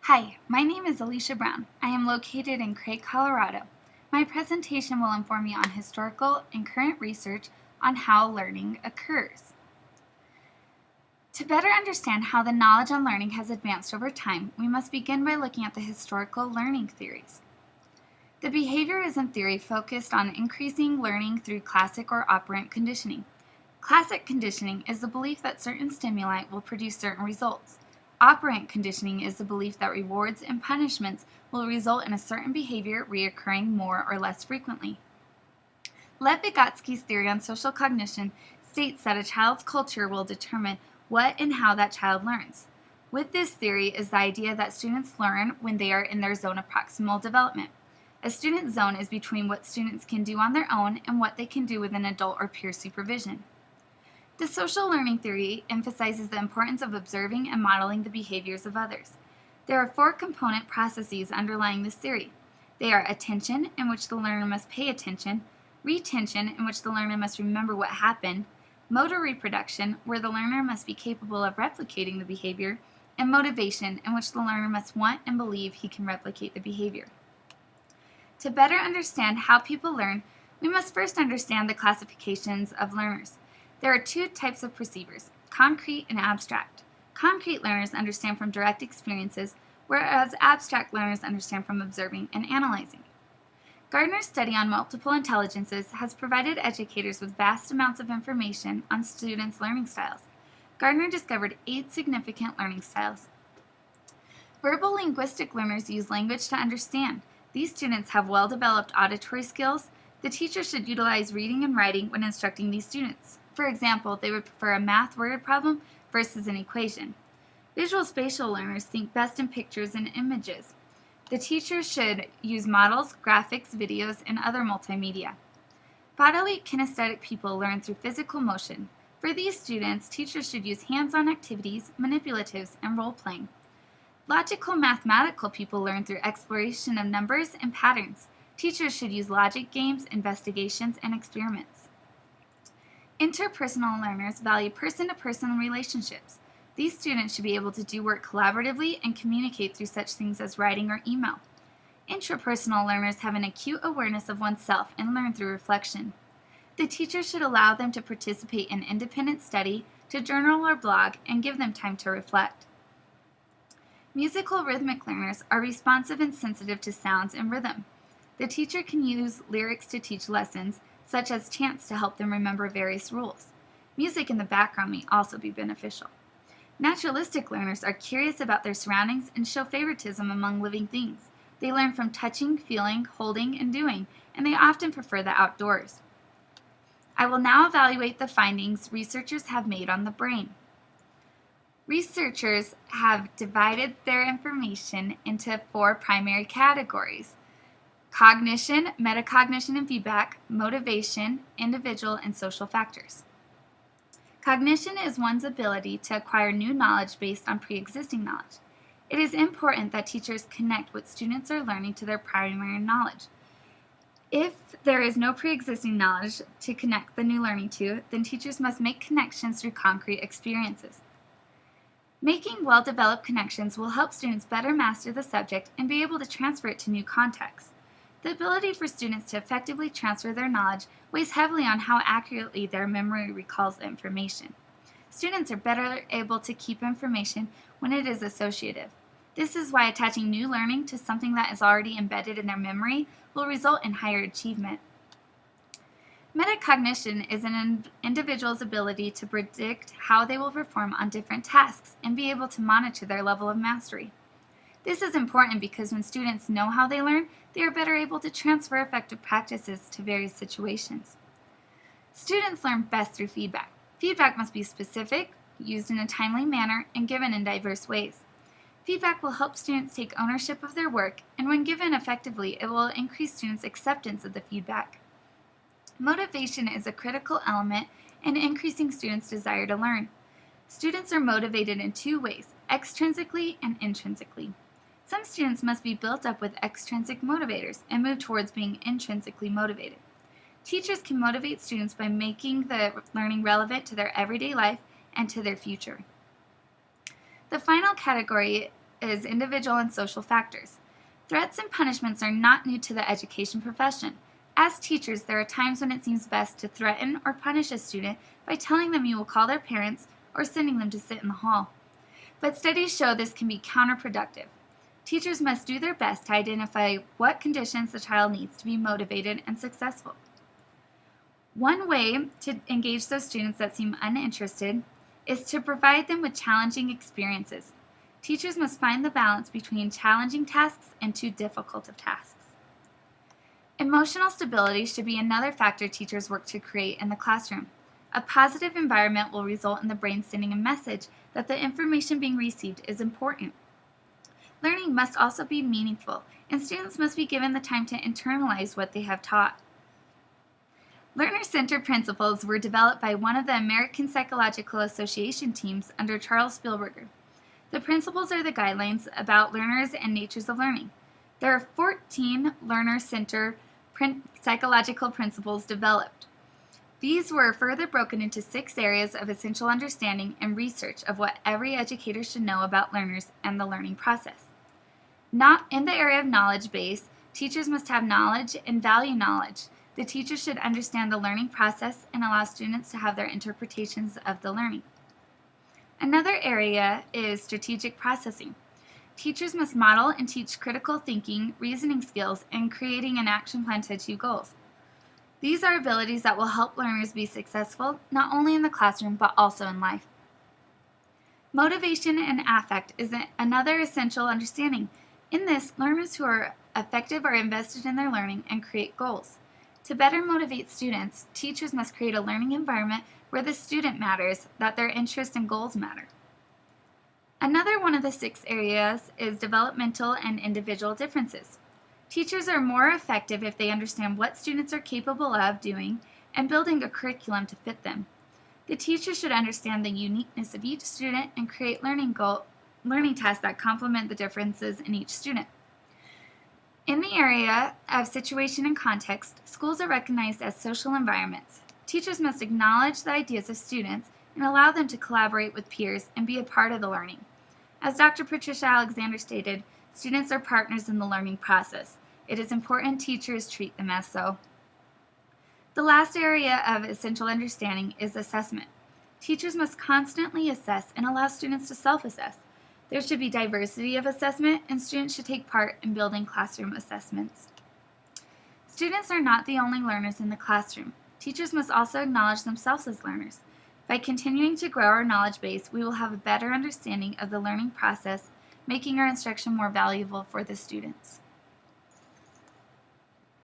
Hi, my name is Alicia Brown. I am located in Craig, Colorado. My presentation will inform you on historical and current research on how learning occurs. To better understand how the knowledge on learning has advanced over time, we must begin by looking at the historical learning theories. The behaviorism theory focused on increasing learning through classic or operant conditioning. Classic conditioning is the belief that certain stimuli will produce certain results. Operant conditioning is the belief that rewards and punishments will result in a certain behavior reoccurring more or less frequently. Lev Vygotsky's theory on social cognition states that a child's culture will determine what and how that child learns. With this theory is the idea that students learn when they are in their zone of proximal development. A student zone is between what students can do on their own and what they can do with an adult or peer supervision. The social learning theory emphasizes the importance of observing and modeling the behaviors of others. There are four component processes underlying this theory. They are attention, in which the learner must pay attention; retention, in which the learner must remember what happened; motor reproduction, where the learner must be capable of replicating the behavior; and motivation, in which the learner must want and believe he can replicate the behavior. To better understand how people learn, we must first understand the classifications of learners. There are two types of perceivers, concrete and abstract. Concrete learners understand from direct experiences, whereas abstract learners understand from observing and analyzing. Gardner's study on multiple intelligences has provided educators with vast amounts of information on students' learning styles. Gardner discovered 8 significant learning styles. Verbal linguistic learners use language to understand. These students have well-developed auditory skills. The teacher should utilize reading and writing when instructing these students. For example, they would prefer a math word problem versus an equation. Visual spatial learners think best in pictures and images. The teacher should use models, graphics, videos, and other multimedia. Bodily kinesthetic people learn through physical motion. For these students, teachers should use hands-on activities, manipulatives, and role-playing. Logical mathematical people learn through exploration of numbers and patterns. Teachers should use logic games, investigations, and experiments. Interpersonal learners value person-to-person relationships. These students should be able to do work collaboratively and communicate through such things as writing or email. Intrapersonal learners have an acute awareness of oneself and learn through reflection. The teacher should allow them to participate in independent study, to journal or blog, and give them time to reflect. Musical rhythmic learners are responsive and sensitive to sounds and rhythm. The teacher can use lyrics to teach lessons, such as chants to help them remember various rules. Music in the background may also be beneficial. Naturalistic learners are curious about their surroundings and show favoritism among living things. They learn from touching, feeling, holding, and doing, and they often prefer the outdoors. I will now evaluate the findings researchers have made on the brain. Researchers have divided their information into 4 primary categories: cognition, metacognition and feedback, motivation, individual, and social factors. Cognition is one's ability to acquire new knowledge based on pre-existing knowledge. It is important that teachers connect what students are learning to their primary knowledge. If there is no pre-existing knowledge to connect the new learning to, then teachers must make connections through concrete experiences. Making well-developed connections will help students better master the subject and be able to transfer it to new contexts. The ability for students to effectively transfer their knowledge weighs heavily on how accurately their memory recalls the information. Students are better able to keep information when it is associative. This is why attaching new learning to something that is already embedded in their memory will result in higher achievement. Metacognition is an individual's ability to predict how they will perform on different tasks and be able to monitor their level of mastery. This is important because when students know how they learn, they are better able to transfer effective practices to various situations. Students learn best through feedback. Feedback must be specific, used in a timely manner, and given in diverse ways. Feedback will help students take ownership of their work, and when given effectively, it will increase students' acceptance of the feedback. Motivation is a critical element in increasing students' desire to learn. Students are motivated in 2 ways, extrinsically and intrinsically. Some students must be built up with extrinsic motivators and move towards being intrinsically motivated. Teachers can motivate students by making the learning relevant to their everyday life and to their future. The final category is individual and social factors. Threats and punishments are not new to the education profession. As teachers, there are times when it seems best to threaten or punish a student by telling them you will call their parents or sending them to sit in the hall. But studies show this can be counterproductive. Teachers must do their best to identify what conditions the child needs to be motivated and successful. One way to engage those students that seem uninterested is to provide them with challenging experiences. Teachers must find the balance between challenging tasks and too difficult of tasks. Emotional stability should be another factor teachers work to create in the classroom. A positive environment will result in the brain sending a message that the information being received is important. Learning must also be meaningful, and students must be given the time to internalize what they have taught. Learner-centered principles were developed by one of the American Psychological Association teams under Charles Spielberger. The principles are the guidelines about learners and natures of learning. There are 14 learner-centered psychological principles developed. These were further broken into 6 areas of essential understanding and research of what every educator should know about learners and the learning process. Not in the area of knowledge base, teachers must have knowledge and value knowledge. The teacher should understand the learning process and allow students to have their interpretations of the learning. Another area is strategic processing. Teachers must model and teach critical thinking, reasoning skills, and creating an action plan to achieve goals. These are abilities that will help learners be successful not only in the classroom but also in life. Motivation and affect is another essential understanding. In this, learners who are effective are invested in their learning and create goals. To better motivate students, teachers must create a learning environment where the student matters, that their interests and goals matter. Another one of the 6 areas is developmental and individual differences. Teachers are more effective if they understand what students are capable of doing and building a curriculum to fit them. The teacher should understand the uniqueness of each student and create learning tasks that complement the differences in each student. In the area of situation and context, schools are recognized as social environments. Teachers must acknowledge the ideas of students and allow them to collaborate with peers and be a part of the learning. As Dr. Patricia Alexander stated, students are partners in the learning process. It is important teachers treat them as so. The last area of essential understanding is assessment. Teachers must constantly assess and allow students to self-assess. There should be diversity of assessment, and students should take part in building classroom assessments. Students are not the only learners in the classroom. Teachers must also acknowledge themselves as learners. By continuing to grow our knowledge base, we will have a better understanding of the learning process, making our instruction more valuable for the students.